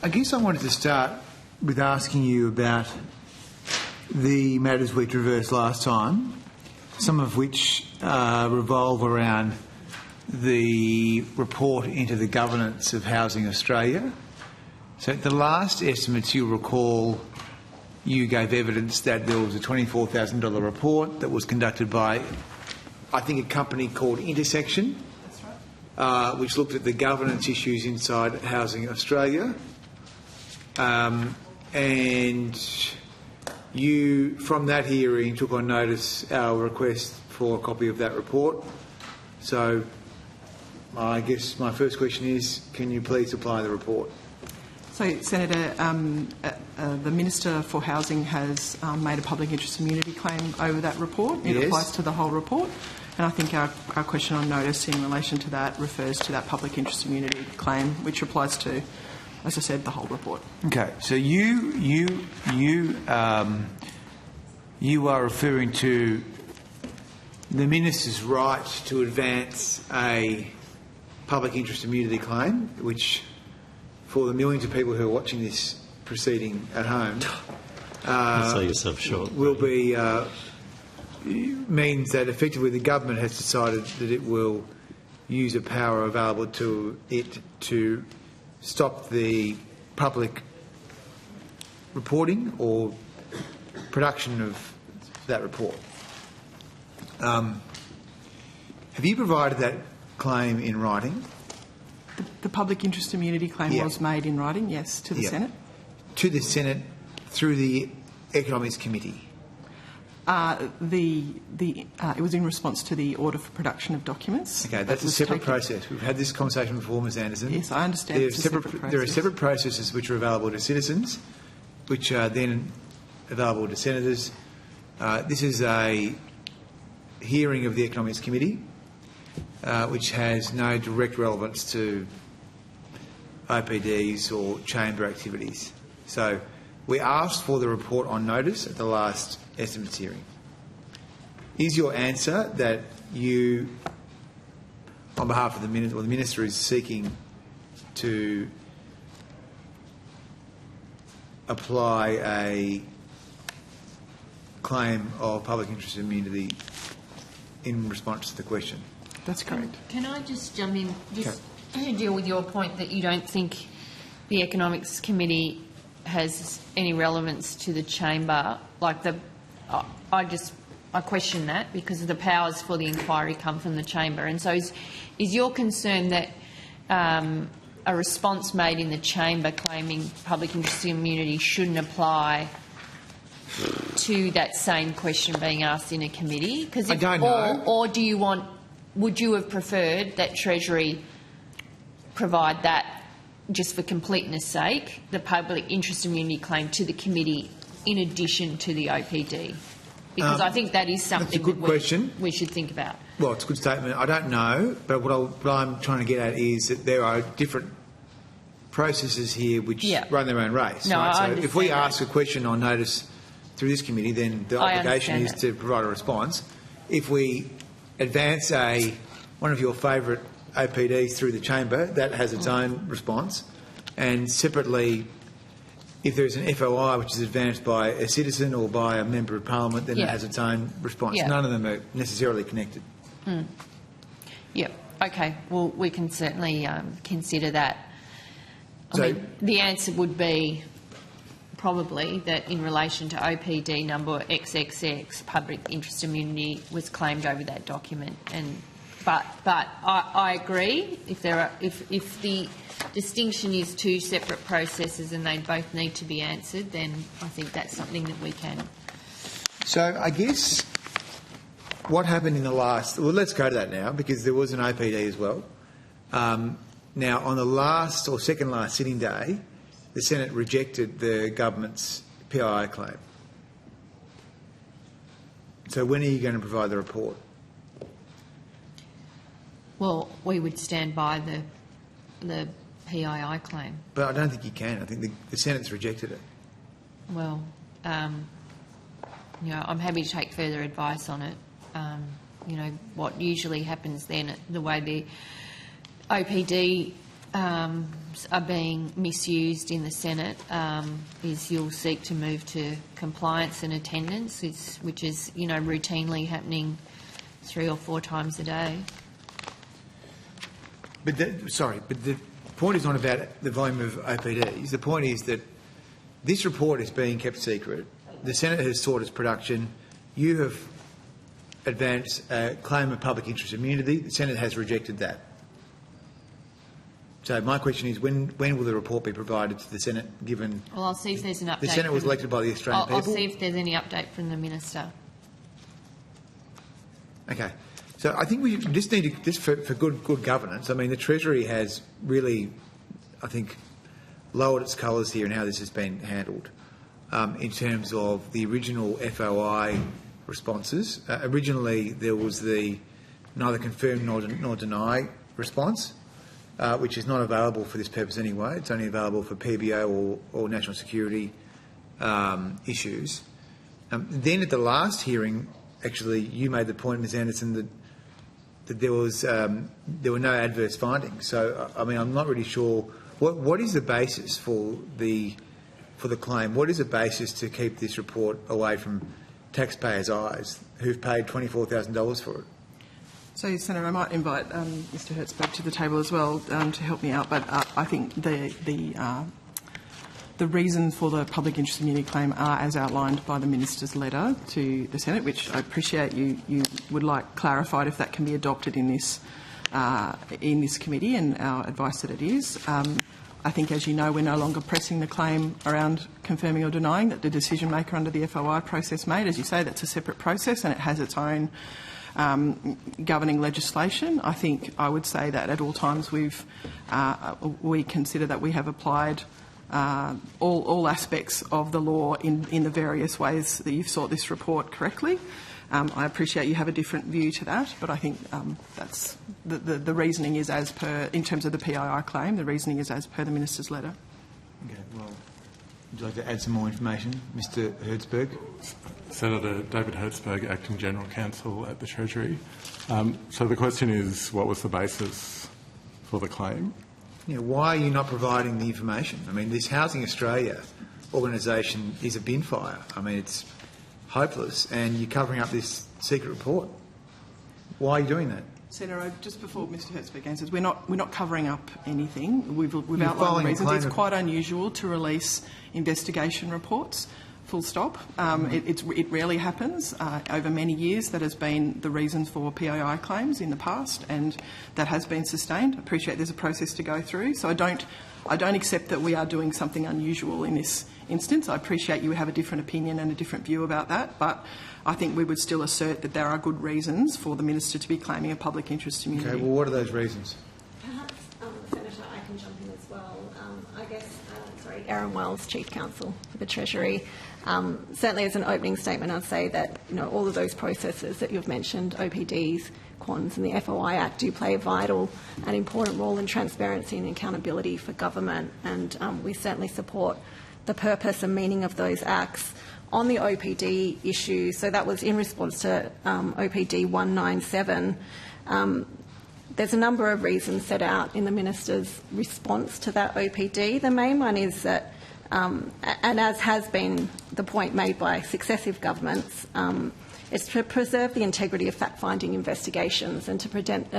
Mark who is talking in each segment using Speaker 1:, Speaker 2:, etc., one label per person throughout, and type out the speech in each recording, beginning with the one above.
Speaker 1: I guess I wanted to start with asking you about the matters we traversed last time, some of which revolve around the report into the governance of Housing Australia. So at the last estimates, you'll recall, you gave evidence that there was a $24,000 report that was conducted by, I think, a company called Intersection.
Speaker 2: That's right.
Speaker 1: Which looked at the governance issues inside Housing Australia. And you, from that hearing, took on notice our request for a copy of that report. So I guess my first question is, can you please supply the report?
Speaker 2: So, Senator, the Minister for Housing has made a public interest immunity claim over that report. It applies to the whole report. And I think our question on notice in relation to that refers to that public interest immunity claim, which applies to, as I said, the whole report. Okay.
Speaker 1: So you are referring to the Minister's right to advance a public interest immunity claim, which, for the millions of people who are watching this proceeding at home,
Speaker 3: sell yourself short.
Speaker 1: Will be means that effectively the government has decided that it will use a power available to it to stop the public reporting or production of that report. Have you provided that claim in writing?
Speaker 2: The public interest immunity claim was made in writing, yes, to the Senate.
Speaker 1: To the Senate through the Economics Committee.
Speaker 2: It was in response to the order for production of documents.
Speaker 1: Okay, that's a separate process. We've had this conversation before, Ms Anderson.
Speaker 2: Yes, I understand.
Speaker 1: There are separate processes which are available to citizens, which are then available to senators. This is a hearing of the Economics Committee, which has no direct relevance to OPDs or chamber activities. So we asked for the report on notice at the last estimates hearing. Is your answer that you, on behalf of the Minister, or the Minister is seeking to apply a claim of public interest immunity in response to the question?
Speaker 2: That's correct.
Speaker 4: Can I just jump in, just deal with your point that you don't think the Economics Committee has any relevance to the chamber? Like I question that, because the powers for the inquiry come from the chamber. And so is your concern that a response made in the chamber claiming public interest immunity shouldn't apply to that same question being asked in a committee?
Speaker 1: I don't know.
Speaker 4: Or do you want, would you have preferred that Treasury provide that, just for completeness sake, the public interest immunity claim to the committee in addition to the OPD? Because I think that is something that we should think about.
Speaker 1: Well, it's a good statement. I don't know, but what I'm trying to get at is that there are different processes here which run their own race.
Speaker 4: No,
Speaker 1: right?
Speaker 4: I
Speaker 1: So if we ask a question on notice through this committee, then the obligation is to provide a response. If we advance one of your favourite OPDs through the chamber, that has its own response. And separately, if there's an FOI which is advanced by a citizen or by a member of parliament, then it has its own response. None of them are necessarily connected.
Speaker 4: Yep. Okay. Well, we can certainly consider that. I mean, the answer would be probably that in relation to OPD number XXX, public interest immunity was claimed over that document. But I agree. If the distinction is two separate processes and they both need to be answered, then I think that's something that we can.
Speaker 1: So I guess what happened in the last... Well, let's go to that now, because there was an OPD as well. Now, on the last or second last sitting day, the Senate rejected the government's PII claim. So when are you going to provide the report?
Speaker 4: Well, we would stand by the PII claim.
Speaker 1: But I don't think you can. I think the Senate's rejected it.
Speaker 4: Well, I'm happy to take further advice on it. What usually happens then, the way the OPD are being misused in the Senate is you'll seek to move to compliance and attendance, which is, you know, routinely happening 3 or 4 times a day.
Speaker 1: But the point is not about the volume of OPDs. The point is that this report is being kept secret. The Senate has sought its production. You have advanced a claim of public interest immunity. The Senate has rejected that. So my question is, when will the report be provided to the Senate, given...
Speaker 4: Well, I'll see if there's an update.
Speaker 1: The Senate was elected by the Australian people.
Speaker 4: I'll see if there's any update from the Minister.
Speaker 1: Okay. So I think we just need to, just for good governance, I mean, the Treasury has really, I think, lowered its colours here in how this has been handled in terms of the original FOI responses. Originally, there was the neither confirm nor deny response, which is not available for this purpose anyway. It's only available for PBO or national security issues. Then at the last hearing, actually, you made the point, Ms Anderson, that there were no adverse findings. So, I mean, I'm not really sure what is the basis for the claim. What is the basis to keep this report away from taxpayers' eyes who've paid $24,000 for it?
Speaker 2: So, Senator, I might invite Mr Hertzberg to the table as well to help me out. But I think the reasons for the public interest immunity claim are as outlined by the Minister's letter to the Senate, which I appreciate you would like clarified if that can be adopted in this committee, and our advice that it is. I think, as you know, we're no longer pressing the claim around confirming or denying that the decision maker under the FOI process made. As you say, that's a separate process and it has its own governing legislation. I think I would say that at all times we consider that we have applied all aspects of the law in the various ways that you've sought this report correctly. I appreciate you have a different view to that, but I think that's the reasoning is as per, in terms of the PII claim, the reasoning is as per the Minister's letter.
Speaker 1: Okay, well, would you like to add some more information, Mr Hertzberg?
Speaker 5: Senator David Hertzberg, Acting General Counsel at the Treasury. So the question is, what was the basis for the claim?
Speaker 1: Yeah, why are you not providing the information? I mean, this Housing Australia organisation is a bin fire. I mean, it's hopeless, and you're covering up this secret report. Why are you doing that?
Speaker 2: Senator, just before Mr Hertzberg answers, we're not covering up anything. We've outlined the reasons. It's quite unusual to release investigation reports. Full stop. It rarely happens. Over many years, that has been the reasons for PII claims in the past, and that has been sustained. I appreciate there's a process to go through, so I don't accept that we are doing something unusual in this instance. I appreciate you have a different opinion and a different view about that, but I think we would still assert that there are good reasons for the Minister to be claiming a public interest immunity.
Speaker 1: Okay, well, what are those reasons?
Speaker 6: Perhaps, Senator, I can jump in as well. I guess, Erin Wells, Chief Counsel for the Treasury. Certainly as an opening statement, I'd say that, you know, all of those processes that you've mentioned, OPDs, Quans and the FOI Act, do play a vital and important role in transparency and accountability for government, and we certainly support the purpose and meaning of those acts. On the OPD issue, so that was in response to OPD 197, there's a number of reasons set out in the Minister's response to that OPD. The main one is that, and as has been the point made by successive governments, is to preserve the integrity of fact-finding investigations and to protect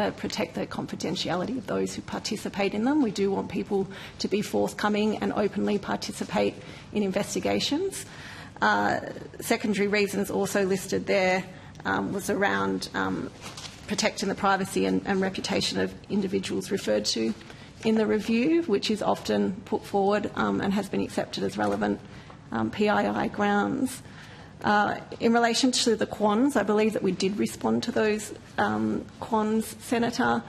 Speaker 6: the confidentiality of those who participate in them. We do want people to be forthcoming and openly participate in investigations. Secondary reasons also listed there was around protecting the privacy and reputation of individuals referred to in the review, which is often put forward and has been accepted as relevant PII grounds. In relation to the Quans, I believe that we did respond to those Quans, Senator.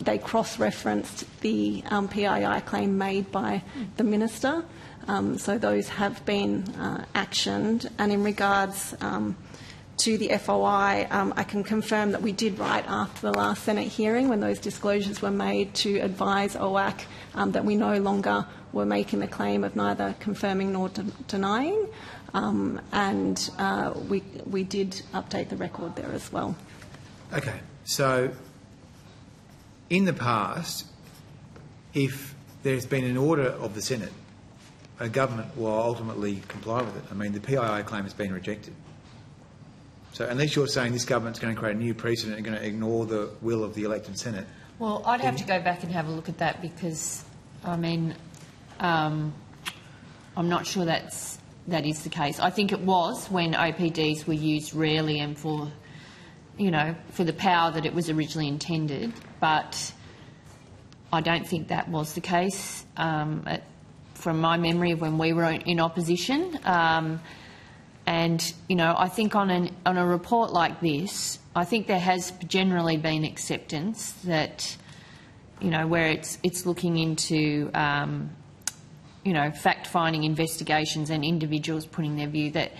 Speaker 6: They cross-referenced the PII claim made by the Minister, so those have been actioned. And in regards to the FOI, I can confirm that we did write after the last Senate hearing, when those disclosures were made, to advise OAC that we no longer were making the claim of neither confirming nor denying, and we did update the record there as well.
Speaker 1: Okay, so in the past, if there's been an order of the Senate, a government will ultimately comply with it. I mean, the PII claim has been rejected. So unless you're saying this government's going to create a new precedent and going to ignore the will of the elected Senate.
Speaker 4: Well, I'd have to go back and have a look at that because, I mean, I'm not sure that is the case. I think it was when OPDs were used rarely and for, you know, for the power that it was originally intended, but I don't think that was the case from my memory of when we were in opposition. And, you know, I think on a report like this, I think there has generally been acceptance that, you know, where it's looking into, you know, fact-finding investigations and individuals putting their view that,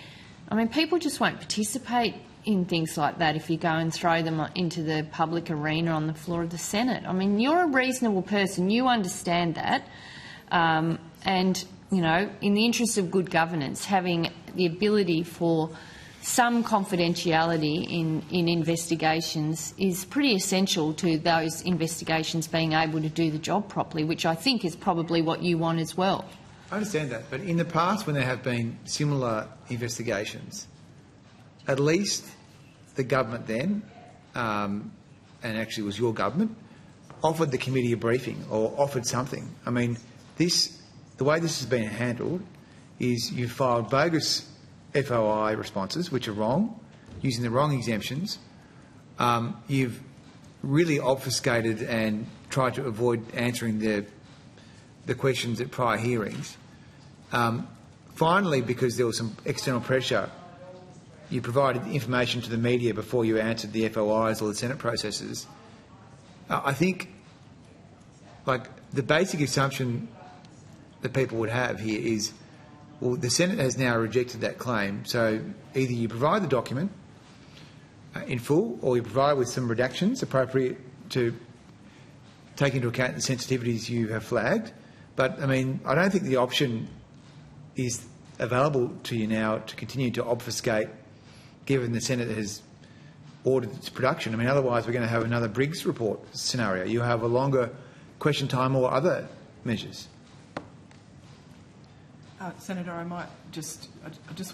Speaker 4: I mean, people just won't participate in things like that if you go and throw them into the public arena on the floor of the Senate. I mean, you're a reasonable person, you understand that, and, you know, in the interest of good governance, having the ability for some confidentiality in investigations is pretty essential to those investigations being able to do the job properly, which I think is probably what you want as well.
Speaker 1: I understand that, but in the past when there have been similar investigations, at least the government then, and actually it was your government, offered the committee a briefing or offered something. I mean, the way this has been handled is you've filed bogus FOI responses, which are wrong, using the wrong exemptions. You've really obfuscated and tried to avoid answering the questions at prior hearings. Finally, because there was some external pressure, you provided information to the media before you answered the FOIs or the Senate processes. I think, like, the basic assumption that people would have here is, well, the Senate has now rejected that claim, so either you provide the document in full or you provide with some redactions appropriate to take into account the sensitivities you have flagged. But, I mean, I don't think the option is available to you now to continue to obfuscate, given the Senate has ordered its production. I mean, otherwise we're going to have another Briggs report scenario. You have a longer question time or other measures.
Speaker 2: Senator, I just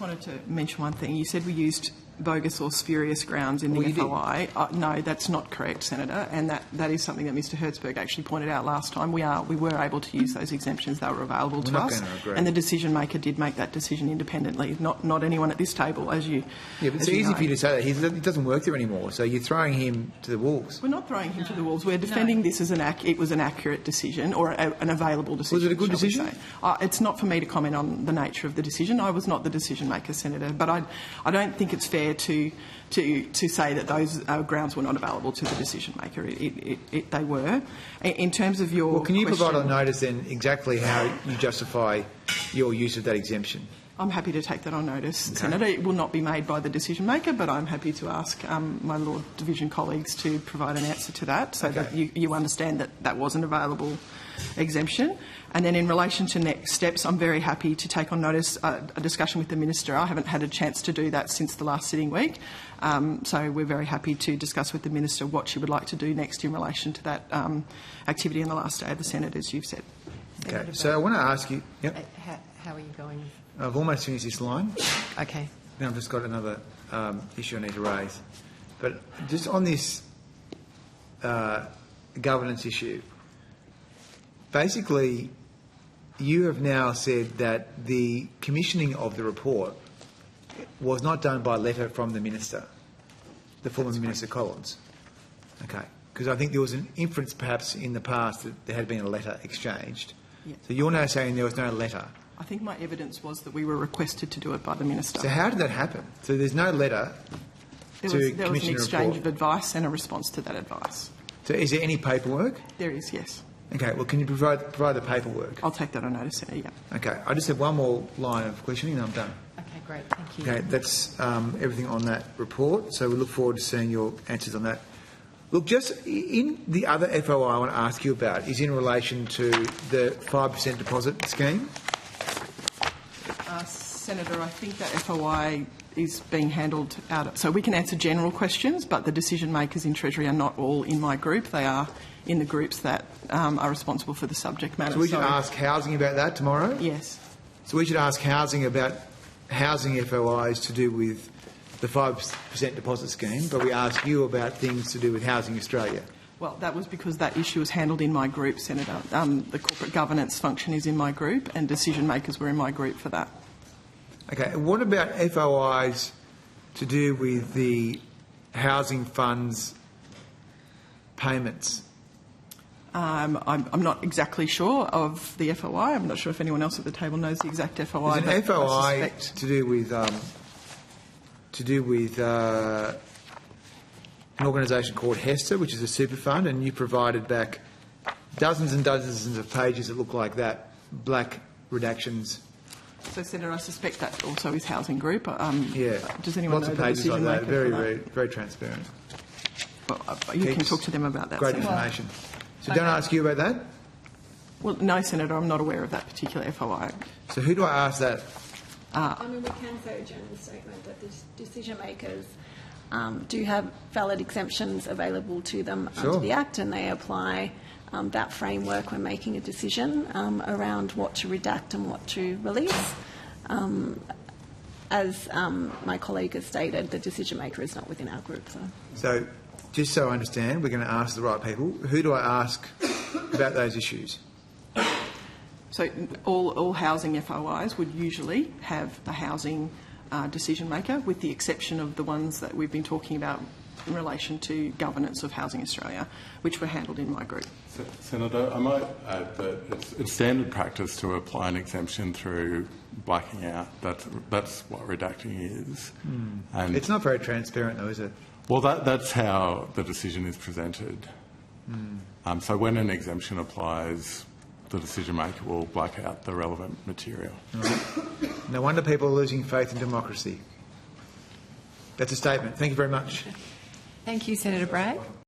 Speaker 2: wanted to mention one thing. You said we used bogus or spurious grounds in the FOI. No, that's not correct, Senator, and that is something that Mr Hertzberg actually pointed out last time. We were able to use those exemptions that were available to us, and the decision maker did make that decision independently, not anyone at this table, as you. Yeah, but
Speaker 1: it's easy for you to say that. He doesn't work there anymore, so you're throwing him to the wolves.
Speaker 2: We're not throwing him to the wolves. We're defending this as it was an accurate decision or an available decision.
Speaker 1: Was it a good decision?
Speaker 2: It's not for me to comment on the nature of the decision. I was not the decision maker, Senator, but I don't think it's fair to say that those grounds were not available to the decision maker. They were. In terms of your
Speaker 1: can you
Speaker 2: question,
Speaker 1: provide on notice then exactly how you justify your use of that exemption?
Speaker 2: I'm happy to take that on notice, okay. Senator. It will not be made by the decision maker, but I'm happy to ask my Lord Division colleagues to provide an answer to that, so that you understand that that was an available exemption. And then in relation to next steps, I'm very happy to take on notice a discussion with the Minister. I haven't had a chance to do that since the last sitting week, so we're very happy to discuss with the Minister what she would like to do next in relation to that activity on the last day of the Senate, as you've said.
Speaker 1: Okay, so I want to ask you... Yep.
Speaker 7: How are you going?
Speaker 1: I've almost finished this line.
Speaker 7: Okay.
Speaker 1: Now I've just got another issue I need to raise. But just on this governance issue, basically you have now said that the commissioning of the report was not done by letter from the Minister, the former Minister Collins. Okay. Because I think there was an inference perhaps in the past that there had been a letter exchanged. Yeah. So you're now saying there was no letter.
Speaker 2: I think my evidence was that we were requested to do it by the Minister.
Speaker 1: So how did that happen? So there's no letter
Speaker 2: there was an exchange of advice and a response to that advice.
Speaker 1: So is there any paperwork?
Speaker 2: There is, yes.
Speaker 1: Okay, well, can you provide the paperwork?
Speaker 2: I'll take that on notice, Senator, yeah.
Speaker 1: Okay, I just have one more line of questioning and I'm done.
Speaker 7: Okay, great, thank you.
Speaker 1: Okay, that's everything on that report, so we look forward to seeing your answers on that. Look, just in the other FOI I want to ask you about is in relation to the 5% deposit scheme.
Speaker 2: Senator, I think that FOI is being handled out. So we can answer general questions, but the decision makers in Treasury are not all in my group. They are in the groups that are responsible for the subject matter.
Speaker 1: So we should ask housing about that tomorrow?
Speaker 2: Yes.
Speaker 1: So we should ask housing about housing FOIs to do with the 5% deposit scheme, but we ask you about things to do with Housing Australia.
Speaker 2: Well, that was because that issue was handled in my group, Senator. The corporate governance function is in my group, and decision makers were in my group for that.
Speaker 1: Okay, what about FOIs to do with the housing funds payments?
Speaker 2: I'm not exactly sure of the FOI. I'm not sure if anyone else at the table knows the exact FOI.
Speaker 1: There's an
Speaker 2: but I
Speaker 1: FOI
Speaker 2: suspect
Speaker 1: to do with an organisation called Hester, which is a super fund, and you provided back dozens and dozens of pages that look like that, black redactions.
Speaker 2: So, Senator, I suspect that also is Housing Group.
Speaker 1: Yeah,
Speaker 2: does anyone
Speaker 1: lots
Speaker 2: know
Speaker 1: of
Speaker 2: the
Speaker 1: pages like
Speaker 2: decision
Speaker 1: that.
Speaker 2: maker
Speaker 1: Very,
Speaker 2: for that?
Speaker 1: very, very transparent.
Speaker 2: Well, you can talk to them about that.
Speaker 1: Great
Speaker 2: Senator.
Speaker 1: information. So, don't I ask you about that?
Speaker 2: Well, no, Senator, I'm not aware of that particular FOI.
Speaker 1: So, who do I ask that?
Speaker 6: I mean, we can say a general statement that the decision makers do have valid exemptions available to them under the Act, and they apply that framework when making a decision around what to redact and what to release. As my colleague has stated, the decision maker is not within our group.
Speaker 1: So, just so I understand, we're going to ask the right people. Who do I ask about those issues?
Speaker 2: So all housing FOIs would usually have a housing decision maker, with the exception of the ones that we've been talking about in relation to governance of Housing Australia, which were handled in my group.
Speaker 5: Senator, I might add that it's standard practice to apply an exemption through blacking out. That's what redacting is. And
Speaker 1: It's not very transparent, though, is it?
Speaker 5: well, that's how the decision is presented. So when an exemption applies, the decision maker will black out the relevant material.
Speaker 1: No wonder people are losing faith in democracy. That's a statement. Thank you very much.
Speaker 7: Thank you, Senator Bragg.